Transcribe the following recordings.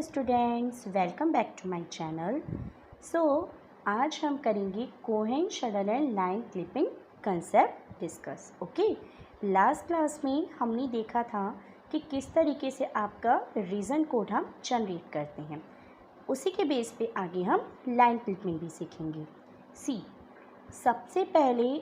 Students, welcome back to my channel. आज हम करेंगे Cohen Sutherland and line clipping concept डिस्कस। ओके, लास्ट क्लास में हमने देखा था कि किस तरीके से आपका रीज़न कोड हम जनरेट करते हैं। उसी के बेस पे आगे हम लाइन क्लिपिंग भी सीखेंगे। सबसे पहले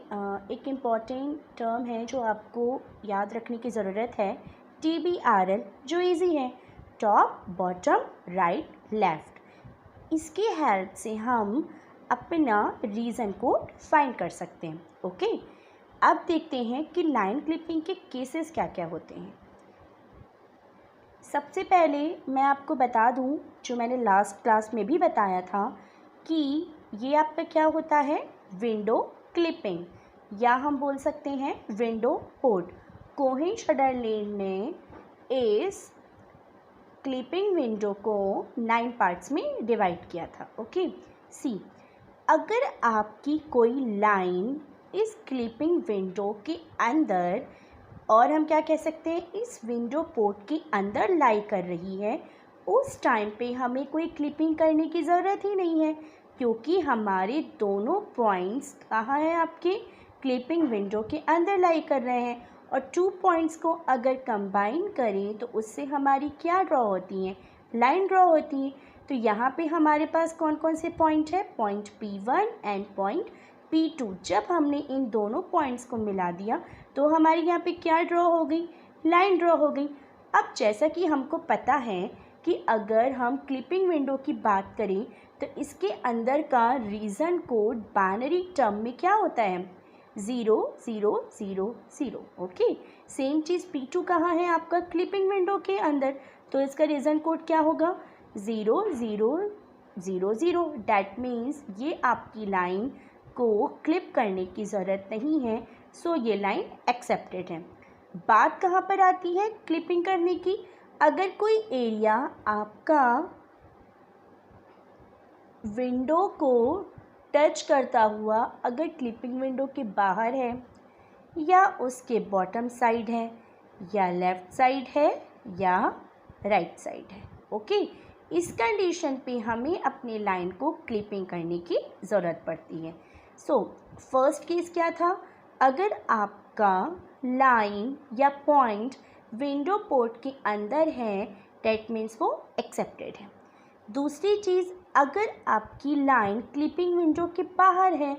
एक इम्पॉर्टेंट टर्म है जो आपको याद रखने की ज़रूरत है, TBRL, जो इजी है, टॉप बॉटम राइट लेफ़्ट। इसकी हेल्प से हम अपना रीज़न कोड फाइंड कर सकते हैं। ओके, अब देखते हैं कि लाइन क्लिपिंग के केसेस क्या क्या होते हैं। सबसे पहले मैं आपको बता दूं, जो मैंने लास्ट क्लास में भी बताया था, कि ये आपका क्या होता है, विंडो क्लिपिंग, या हम बोल सकते हैं विंडो पोर्ट। कोहेन शटल ने इस क्लिपिंग विंडो को 9 पार्ट्स में डिवाइड किया था। ओके, अगर आपकी कोई लाइन इस क्लिपिंग विंडो के अंदर, और हम क्या कह सकते हैं, इस विंडो पोर्ट के अंदर लाई कर रही है, उस टाइम पे हमें कोई क्लिपिंग करने की ज़रूरत ही नहीं है, क्योंकि हमारे दोनों पॉइंट्स कहाँ हैं, आपके क्लिपिंग विंडो के अंदर लाई कर रहे हैं। और 2 पॉइंट्स को अगर कंबाइन करें तो उससे हमारी क्या ड्रॉ होती हैं, लाइन ड्रॉ होती हैं। तो यहाँ पे हमारे पास कौन कौन से पॉइंट है, point P1 and point P2। जब हमने इन दोनों पॉइंट्स को मिला दिया तो हमारी यहाँ पे क्या ड्रॉ हो गई, लाइन ड्रॉ हो गई। अब जैसा कि हमको पता है कि अगर हम क्लिपिंग विंडो की बात करें तो इसके अंदर का रीज़न कोड बाइनरी टर्म में क्या होता है, 0 0 0 0। ओके, सेम चीज़ P2 कहाँ है, आपका क्लिपिंग विंडो के अंदर, तो इसका रीज़न कोड क्या होगा, 0 0 0 0। डैट मीन्स ये आपकी लाइन को क्लिप करने की ज़रूरत नहीं है, सो ये लाइन एक्सेप्टेड है। बात कहाँ पर आती है क्लिपिंग करने की, अगर कोई एरिया आपका विंडो को टच करता हुआ अगर क्लिपिंग विंडो के बाहर है, या उसके बॉटम साइड है, या लेफ़्ट साइड है, या राइट साइड है, ओके, इस कंडीशन पे हमें अपनी लाइन को क्लिपिंग करने की ज़रूरत पड़ती है। फर्स्ट केस क्या था, अगर आपका लाइन या पॉइंट विंडो पोर्ट के अंदर है, डैट मीन्स वो एक्सेप्टेड है। दूसरी चीज़, अगर आपकी लाइन क्लिपिंग विंडो के बाहर है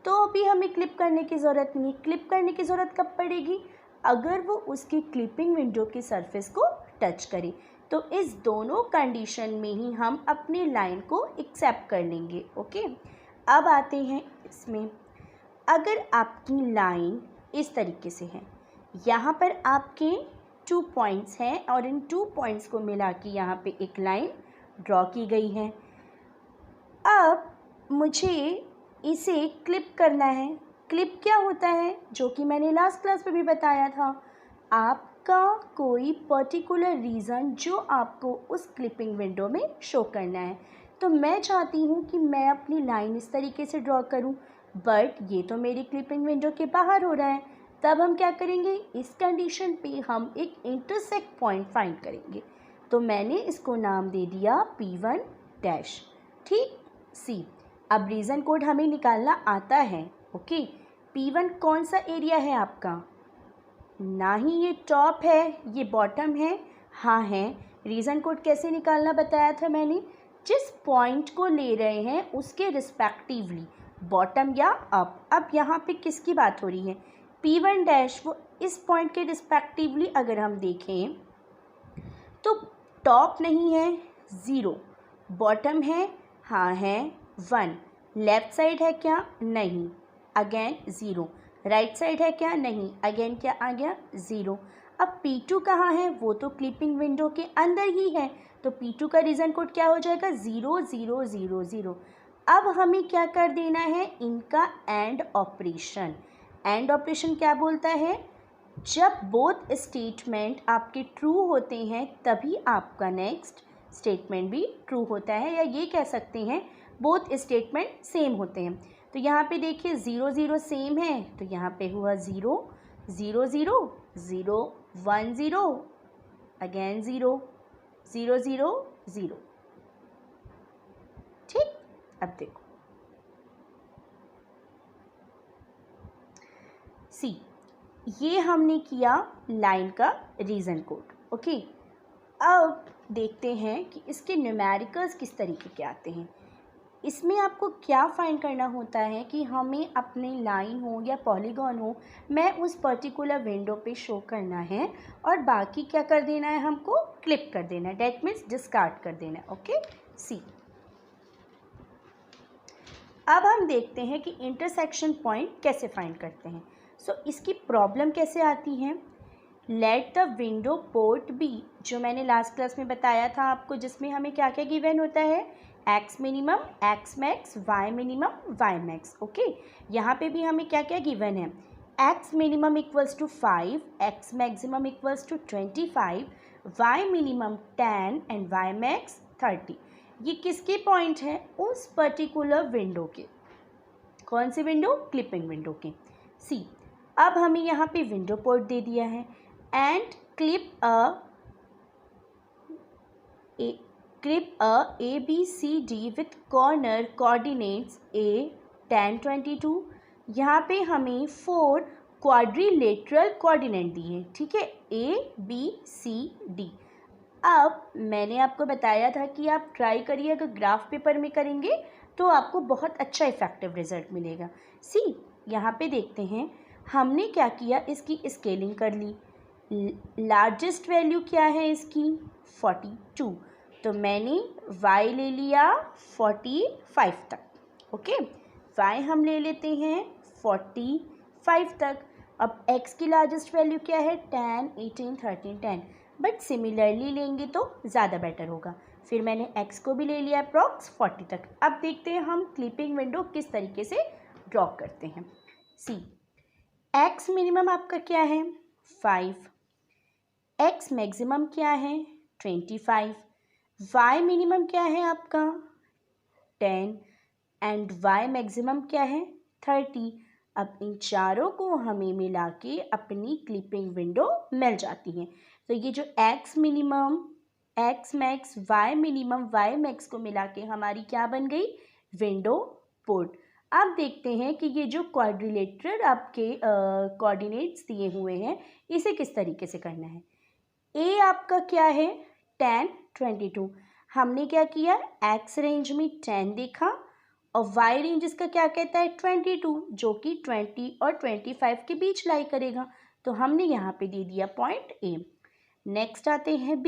तो अभी हमें क्लिप करने की ज़रूरत नहीं। क्लिप करने की ज़रूरत कब पड़ेगी, अगर वो उसकी क्लिपिंग विंडो के सरफेस को टच करे। तो इस दोनों कंडीशन में ही हम अपनी लाइन को एक्सेप्ट कर लेंगे। ओके, अब आते हैं इसमें, अगर आपकी लाइन इस तरीके से है, यहाँ पर आपके 2 पॉइंट्स हैं और इन 2 पॉइंट्स को मिला के यहाँ पे एक लाइन ड्रॉ की गई है। अब मुझे इसे क्लिप करना है। क्लिप क्या होता है, जो कि मैंने लास्ट क्लास में भी बताया था, आपका कोई पर्टिकुलर रीज़न जो आपको उस क्लिपिंग विंडो में शो करना है। तो मैं चाहती हूँ कि मैं अपनी लाइन इस तरीके से ड्रॉ करूँ, बट ये तो मेरी क्लिपिंग विंडो के बाहर हो रहा है। तब हम क्या करेंगे, इस कंडीशन पे हम एक इंटरसेक्ट पॉइंट फाइंड करेंगे। तो मैंने इसको नाम दे दिया P1 डैश। ठीक, अब रीज़न कोड हमें निकालना आता है। ओके, P1 कौन सा एरिया है आपका, ना ही ये टॉप है, ये बॉटम है, हाँ है। रीज़न कोड कैसे निकालना बताया था मैंने, जिस पॉइंट को ले रहे हैं उसके रिस्पेक्टिवली बॉटम या अप। अब यहाँ पे किसकी बात हो रही है, P1 डैश, वो इस पॉइंट के रिस्पेक्टिवली अगर हम देखें तो टॉप नहीं है, 0, बॉटम है, हाँ है, 1, लेफ़्ट साइड है क्या, नहीं, अगेन 0, राइट साइड है क्या, नहीं, अगेन क्या आ गया, 0। अब P2 कहाँ है, वो तो क्लिपिंग विंडो के अंदर ही है, तो P2 का रीज़न कोड क्या हो जाएगा, 0 0 0 0। अब हमें क्या कर देना है, इनका एंड ऑपरेशन। एंड ऑपरेशन क्या बोलता है, जब बोथ स्टेटमेंट आपके ट्रू होते हैं तभी आपका नेक्स्ट स्टेटमेंट भी ट्रू होता है, या ये कह सकते हैं बोथ स्टेटमेंट सेम होते हैं। तो यहाँ पे देखिए 0 0 सेम है, तो यहाँ पे हुआ 0 0 0 0 1 0, अगेन 0 0 0 0। ठीक, अब देखो सी, ये हमने किया लाइन का रीज़न कोड। ओके, अब देखते हैं कि इसके न्यूमेरिकल्स किस तरीके के आते हैं। इसमें आपको क्या फाइंड करना होता है कि हमें अपनी लाइन हो या पॉलीगॉन हो, मैं उस पर्टिकुलर विंडो पे शो करना है और बाकी क्या कर देना है, हमको क्लिप कर देना है, डेट मीन्स डिस्कार्ड कर देना है। ओके, सी, अब हम देखते हैं कि इंटरसेक्शन पॉइंट कैसे फाइंड करते हैं। सो इसकी प्रॉब्लम कैसे आती है। Let the window port be, जो मैंने लास्ट क्लास में बताया था आपको, जिसमें हमें क्या क्या गिवन होता है, x minimum, x max, y minimum, y max. Okay, यहाँ पे भी हमें क्या क्या गिवन है, x minimum equals to 5, x maximum equals to 25, y minimum 10 and y max 30। ये किसके पॉइंट हैं, उस पर्टिकुलर विंडो के। कौन सी विंडो, क्लिपिंग विंडो के। सी, अब हमें यहाँ पे विंडो पोर्ट दे दिया है and clip a b c d with corner coordinates a 10 22। यहाँ पे हमें 4 क्वाड्रिलेटरल कोऑर्डिनेट दिए हैं। ठीक है, a b c d। अब मैंने आपको बताया था कि आप ट्राई करिए, अगर ग्राफ पेपर में करेंगे तो आपको बहुत अच्छा इफेक्टिव रिजल्ट मिलेगा। सी, यहाँ पे देखते हैं हमने क्या किया, इसकी स्केलिंग कर ली। लार्जेस्ट वैल्यू क्या है इसकी, 42, तो मैंने y ले लिया 45 तक। ओके, y हम ले लेते हैं 45 तक। अब x की लार्जेस्ट वैल्यू क्या है, 10 18 13 10, बट सिमिलरली लेंगे तो ज़्यादा बेटर होगा। फिर मैंने x को भी ले लिया अप्रॉक्स 40 तक। अब देखते हैं हम क्लिपिंग विंडो किस तरीके से ड्रॉ करते हैं। सी, x मिनिमम आपका क्या है, 5, x मैक्सिमम क्या है, 25, y मिनिमम क्या है आपका, 10 एंड y मैक्सिमम क्या है, 30। अब इन चारों को हमें मिला के अपनी क्लिपिंग विंडो मिल जाती है। तो ये जो x minimum, x max, y minimum, y max को मिला के हमारी क्या बन गई, विंडो पोर्ट। अब देखते हैं कि ये जो क्वाड्रिलेटरल आपके कोऑर्डिनेट्स दिए हुए हैं, इसे किस तरीके से करना है। a आपका क्या है, 10 22। हमने क्या किया, x रेंज में 10 देखा और y रेंज इसका क्या कहता है, 22, जो कि 20 और 25 के बीच लाई करेगा। तो हमने यहाँ पे दे दिया पॉइंट a। नेक्स्ट आते हैं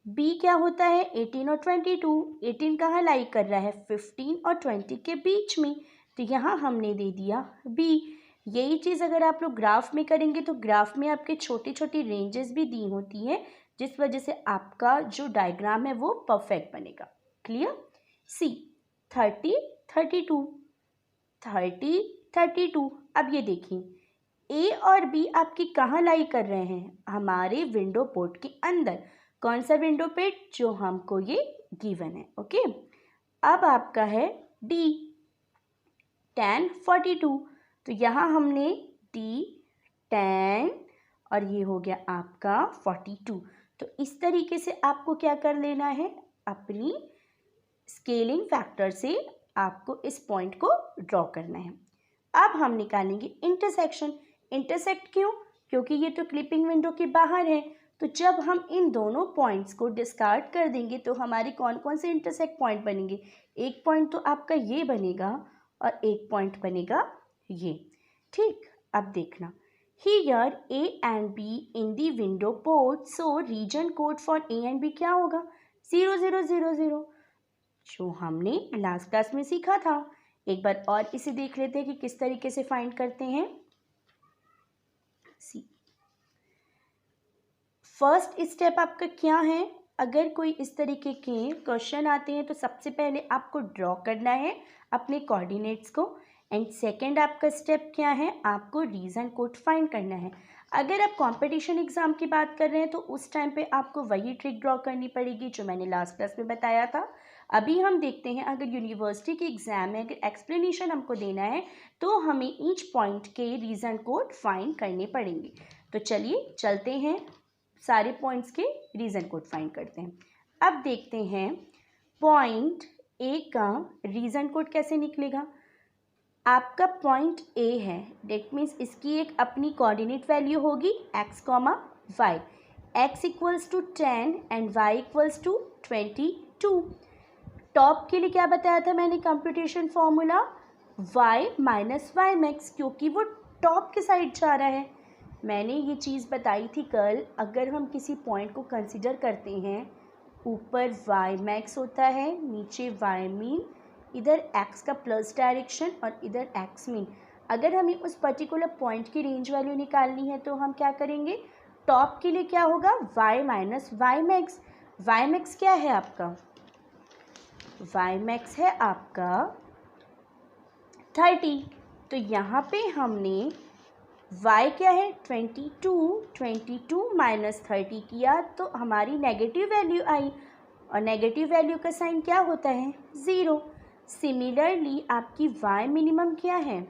b क्या होता है, 18 और 22। 18 कहाँ लाई कर रहा है, 15 और 20 के बीच में, तो यहाँ हमने दे दिया b। यही चीज़ अगर आप लोग ग्राफ में करेंगे तो ग्राफ में आपके छोटी छोटी रेंजेस भी दी होती हैं, जिस वजह से आपका जो डायग्राम है वो परफेक्ट बनेगा। क्लियर। सी, 30 32, 30 32। अब ये देखिए ए और बी आपकी कहाँ लाई कर रहे हैं, हमारे विंडो पोर्ट के अंदर। कौन सा विंडो पोर्ट, जो हमको ये गिवन है। ओके, अब आपका है डी 10 42, तो यहाँ हमने डी 10 और ये हो गया आपका 42। तो इस तरीके से आपको क्या कर लेना है, अपनी स्केलिंग फैक्टर से आपको इस पॉइंट को ड्रॉ करना है। अब हम निकालेंगे इंटरसेक्शन। इंटरसेक्ट क्यों, क्योंकि ये तो क्लिपिंग विंडो के बाहर है, तो जब हम इन दोनों पॉइंट्स को डिस्कार्ड कर देंगे तो हमारे कौन कौन से इंटरसेक्ट पॉइंट बनेंगे। एक पॉइंट तो आपका ये बनेगा और एक पॉइंट बनेगा ये। ठीक, अब देखना, here A and B in the window port, so region code for A and B क्या होगा, 0 0 0 0, जो हमने लास्ट क्लास में सीखा था। एक बार और इसे देख लेते हैं कि किस तरीके से फाइंड करते हैं। सी, फर्स्ट स्टेप आपका क्या है, अगर कोई इस तरीके के क्वेश्चन आते हैं तो सबसे पहले आपको ड्रॉ करना है अपने कोऑर्डिनेट्स को, एंड सेकंड आपका स्टेप क्या है, आपको रीज़न कोड फाइंड करना है। अगर आप कंपटीशन एग्ज़ाम की बात कर रहे हैं तो उस टाइम पे आपको वही ट्रिक ड्रॉ करनी पड़ेगी जो मैंने लास्ट क्लास में बताया था। अभी हम देखते हैं, अगर यूनिवर्सिटी के एग्ज़ाम में अगर एक्सप्लेनेशन हमको देना है तो हमें ईच पॉइंट के रीज़न कोड फाइंड करने पड़ेंगे। तो चलिए चलते हैं, सारे पॉइंट्स के रीज़न कोड फाइंड करते हैं। अब देखते हैं पॉइंट ए का रीज़न कोड कैसे निकलेगा। आपका पॉइंट ए है, डेट मीन्स इसकी एक अपनी कोऑर्डिनेट वैल्यू होगी x, y। x equals to 10 and y equals to 22। Top के लिए क्या बताया था मैंने computation formula, y minus y max, क्योंकि वो टॉप के साइड जा रहा है। मैंने ये चीज़ बताई थी कल, अगर हम किसी पॉइंट को कंसिडर करते हैं, ऊपर y मैक्स होता है, नीचे y मीन, इधर x का प्लस डायरेक्शन और इधर x मीन। अगर हमें उस पर्टिकुलर पॉइंट की रेंज वैल्यू निकालनी है तो हम क्या करेंगे, टॉप के लिए क्या होगा, y minus y max. Y max क्या है आपका, वाई मैक्स है आपका 30। तो यहाँ पे हमने y क्या है 22 माइनस 30 किया तो हमारी नेगेटिव वैल्यू आई, और नेगेटिव वैल्यू का साइन क्या होता है, 0। सिमिलरली आपकी y मिनिमम क्या है,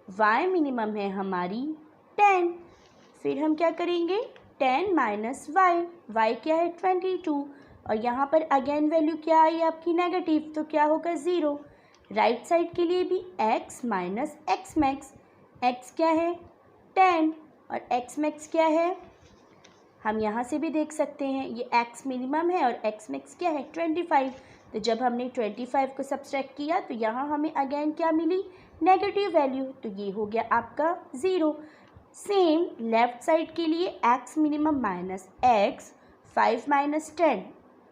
y मिनिमम है हमारी 10। फिर हम क्या करेंगे, 10 माइनस y क्या है 22, और यहाँ पर अगेन वैल्यू क्या आई आपकी नेगेटिव, तो क्या होगा 0। राइट साइड के लिए भी x minus x max, x क्या है 10 और x मैक्स क्या है, हम यहाँ से भी देख सकते हैं ये x मिनिमम है और x मैक्स क्या है 25। तो जब हमने 25 को सब्सट्रैक्ट किया तो यहाँ हमें अगेन क्या मिली, नेगेटिव वैल्यू, तो ये हो गया आपका 0। सेम लेफ्ट साइड के लिए x minimum minus x, 5 minus 10,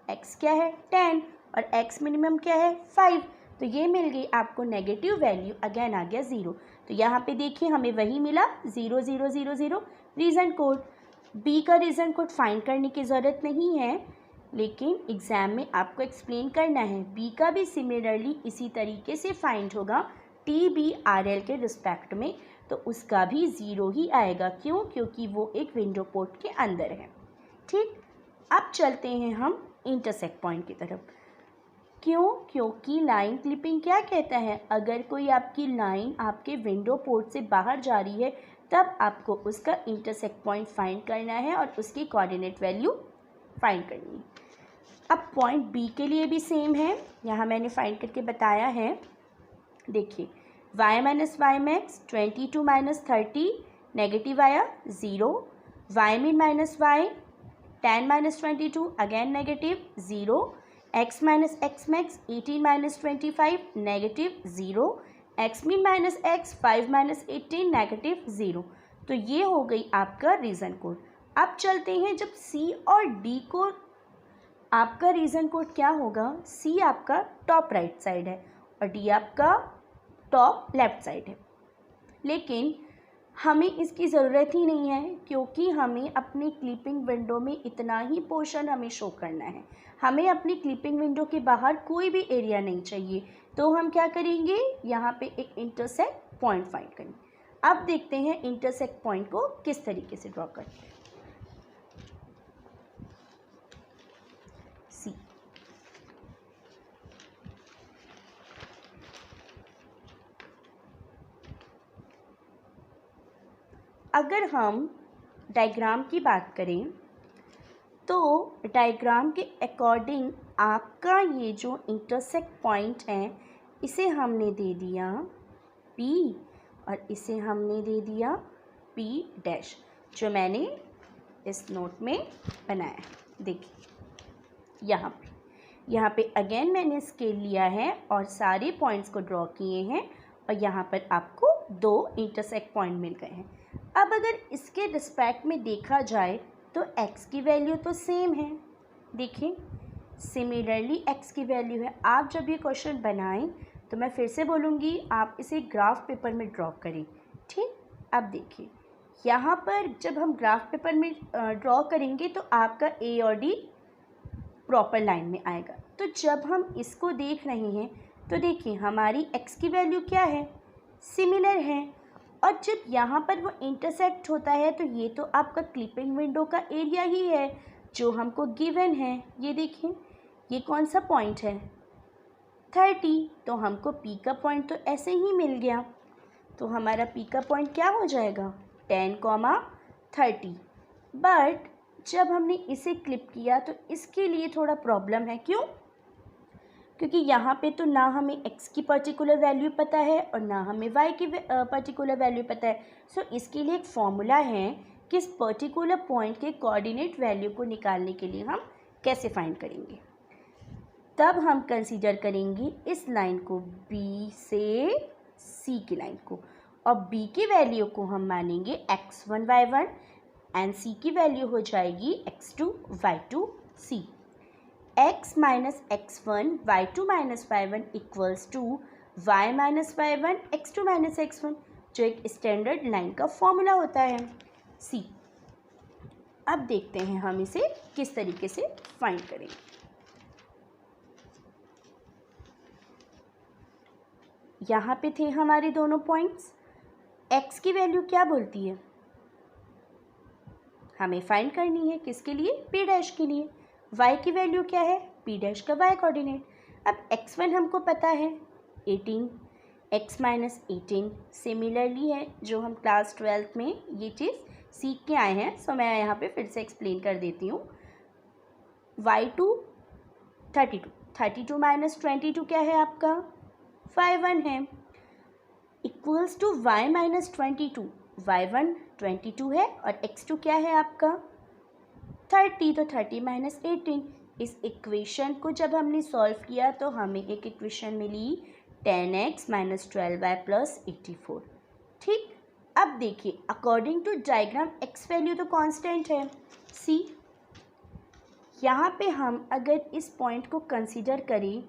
x क्या है 10 और x मिनिमम क्या है 5, तो ये मिल गई आपको नेगेटिव वैल्यू, अगेन आ गया 0। तो यहाँ पे देखिए हमें वही मिला 0 0 0 0 रीज़न कोड। बी का रीज़न कोड फाइंड करने की ज़रूरत नहीं है, लेकिन एग्ज़ाम में आपको एक्सप्लेन करना है। बी का भी सिमिलरली इसी तरीके से फाइंड होगा TBRL के रिस्पेक्ट में, तो उसका भी 0 ही आएगा। क्यों, क्योंकि वो एक विंडो पोर्ट के अंदर है। ठीक, अब चलते हैं हम इंटरसेक्ट पॉइंट की तरफ। क्यों, क्योंकि लाइन क्लिपिंग क्या कहता है, अगर कोई आपकी लाइन आपके विंडो पोर्ट से बाहर जा रही है तब आपको उसका इंटरसेक्ट पॉइंट फाइंड करना है और उसकी कोऑर्डिनेट वैल्यू फाइंड करनी है। अब पॉइंट बी के लिए भी सेम है, यहाँ मैंने फाइंड करके बताया है। देखिए y minus y max 22 minus 30, negative आया 0। y min minus y 10 minus 22, again negative 0। x minus x max 18 minus 25, negative 0। x min minus x 5 minus 18, negative 0। तो ये हो गई आपका रीज़न कोड। अब चलते हैं, जब c और d को आपका रीज़न कोड क्या होगा, c आपका टॉप राइट साइड है और d आपका टॉप लेफ्ट साइड है, लेकिन हमें इसकी ज़रूरत ही नहीं है क्योंकि हमें अपनी क्लिपिंग विंडो में इतना ही पोर्शन हमें शो करना है। हमें अपनी क्लिपिंग विंडो के बाहर कोई भी एरिया नहीं चाहिए, तो हम क्या करेंगे, यहाँ पे एक इंटरसेक्ट पॉइंट फाइंड करेंगे। अब देखते हैं इंटरसेक्ट पॉइंट को किस तरीके से ड्रॉ करते हैं। सी, अगर हम डायग्राम की बात करें तो डायग्राम के अकॉर्डिंग आपका ये जो इंटरसेक्ट पॉइंट है इसे हमने दे दिया P और इसे हमने दे दिया P डैश, जो मैंने इस नोट में बनाया। देखिए यहाँ पे अगेन मैंने स्केल लिया है और सारे पॉइंट्स को ड्रॉ किए हैं और यहाँ पर आपको 2 इंटरसेक्ट पॉइंट मिल गए हैं। अब अगर इसके रिस्पेक्ट में देखा जाए तो x की वैल्यू तो सेम है, देखिए सिमिलरली x की वैल्यू है। आप जब ये क्वेश्चन बनाएं तो मैं फिर से बोलूँगी आप इसे ग्राफ पेपर में ड्रॉ करें। ठीक, अब देखिए यहाँ पर जब हम ग्राफ पेपर में ड्रॉ करेंगे तो आपका A और D प्रॉपर लाइन में आएगा। तो जब हम इसको देख रहे हैं तो देखिए हमारी x की वैल्यू क्या है, सिमिलर है, और जब यहाँ पर वो इंटरसेक्ट होता है तो ये तो आपका क्लिपिंग विंडो का एरिया ही है जो हमको गिवन है। ये देखिए ये कौन सा पॉइंट है 30, तो हमको P का पॉइंट तो ऐसे ही मिल गया, तो हमारा P का पॉइंट क्या हो जाएगा 10, 30। बट जब हमने इसे क्लिप किया तो इसके लिए थोड़ा प्रॉब्लम है। क्यों? क्योंकि यहाँ पे तो ना हमें x की पर्टिकुलर वैल्यू पता है और ना हमें y की पर्टिकुलर वैल्यू पता है। सो इसके लिए एक फॉर्मूला है कि इस पर्टिकुलर पॉइंट के कोऑर्डिनेट वैल्यू को निकालने के लिए हम कैसे फाइंड करेंगे। तब हम कंसीडर करेंगे इस लाइन को, B से C की लाइन को, और B की वैल्यू को हम मानेंगे x1 y1 एंड C की वैल्यू हो जाएगी x2 y2 C। x minus x1 y2 minus y1 equals to y minus y1 x2 minus x1, जो एक स्टैंडर्ड लाइन का फॉर्मूला होता है C। अब देखते हैं हम इसे किस तरीके से फाइंड करेंगे। यहाँ पे थे हमारे दोनों पॉइंट्स। x की वैल्यू क्या बोलती है? हमें फाइंड करनी है किसके लिए? p डैश के लिए। y की वैल्यू क्या है? p डैश का y कोऑर्डिनेट। अब x1 हमको पता है 18, x माइनस 18 सिमिलरली है जो हम क्लास 12th में ये चीज़ सीख के आए हैं। सो मैं यहाँ पे फिर से एक्सप्लेन कर देती हूँ। y2 32 माइनस 22 क्या है आपका? 51 है, equals to y minus 22, y1 22 है और x2 क्या है आपका? 30, तो 30 माइनस 18। इस इक्वेशन को जब हमने सॉल्व किया तो हमें एक इक्वेशन मिली 10x माइनस 12y प्लस 84। ठीक, अब देखिए according to diagram x value तो कांस्टेंट है c। यहाँ पे हम अगर इस पॉइंट को कंसीडर करें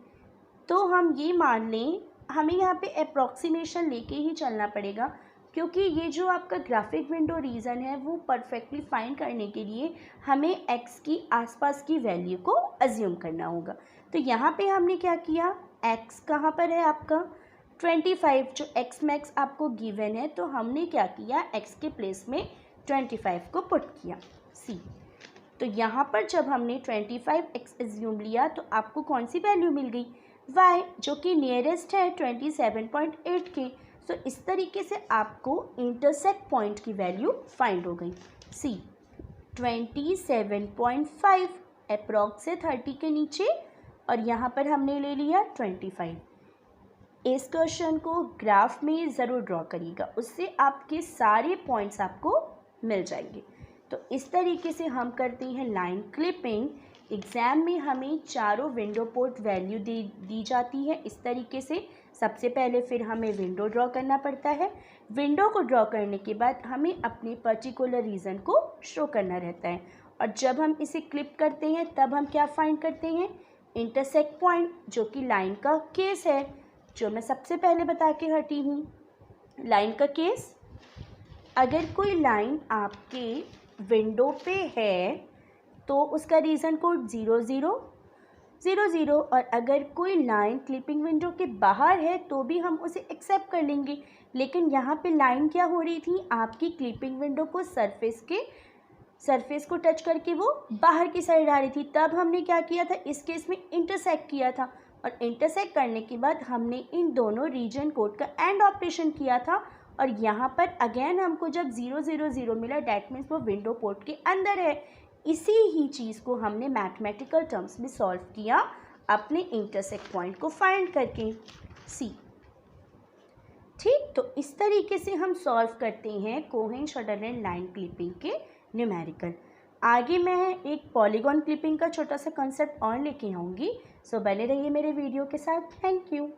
तो हम ये मान लें, हमें यहाँ पे अप्रॉक्सीमेशन लेके ही चलना पड़ेगा, क्योंकि ये जो आपका ग्राफिक विंडो रीजन है वो परफेक्टली फाइंड करने के लिए हमें x की आसपास की वैल्यू को अज्यूम करना होगा। तो यहाँ पे हमने क्या किया, x कहाँ पर है आपका? 25, जो x मैक्स आपको गिवन है, तो हमने क्या किया, x के प्लेस में 25 को पुट किया c। तो यहाँ पर जब हमने 25x अज्यूम लिया तो आपको कौन सी वैल्यू मिल गई? y, जो कि नियरेस्ट है 27.8 के। सो इस तरीके से आपको इंटरसेक्ट पॉइंट की वैल्यू फाइंड हो गई c 27.5, अप्रॉक्स से 30 के नीचे, और यहाँ पर हमने ले लिया 25। इस क्वेश्चन को ग्राफ में ज़रूर ड्रॉ करिएगा, उससे आपके सारे पॉइंट्स आपको मिल जाएंगे। तो इस तरीके से हम करते हैं लाइन क्लिपिंग। एग्ज़ाम में हमें चारों विंडो पोर्ट वैल्यू दी जाती है इस तरीके से। सबसे पहले फिर हमें विंडो ड्रॉ करना पड़ता है। विंडो को ड्रॉ करने के बाद हमें अपने पर्टिकुलर रीजन को शो करना रहता है, और जब हम इसे क्लिप करते हैं तब हम क्या फाइंड करते हैं? इंटरसेक्ट पॉइंट, जो कि लाइन का केस है, जो मैं सबसे पहले बता के हटी हूँ। लाइन का केस, अगर कोई लाइन आपके विंडो पे है तो उसका रीजन कोड 0 0 0 0, और अगर कोई लाइन क्लिपिंग विंडो के बाहर है तो भी हम उसे एक्सेप्ट कर लेंगे। लेकिन यहाँ पे लाइन क्या हो रही थी, आपकी क्लिपिंग विंडो को सरफेस को टच करके वो बाहर की साइड आ रही थी। तब हमने क्या किया था, इस केस में इंटरसेक्ट किया था, और इंटरसेक्ट करने के बाद हमने इन दोनों रीजन कोड का एंड ऑपरेशन किया था, और यहाँ पर अगेन हमको जब 0 0 0 मिला, डैट मीन्स वो विंडो पोर्ट के अंदर है। इसी ही चीज़ को हमने मैथमेटिकल टर्म्स में सॉल्व किया अपने इंटरसेक्ट पॉइंट को फाइंड करके सी। ठीक, तो इस तरीके से हम सॉल्व करते हैं कोहेन-शॉर्डरलैंड लाइन क्लिपिंग के न्यूमेरिकल। आगे मैं एक पॉलीगॉन क्लिपिंग का छोटा सा कॉन्सेप्ट और लेके आऊँगी। सो बने रहिए मेरे वीडियो के साथ। Thank you.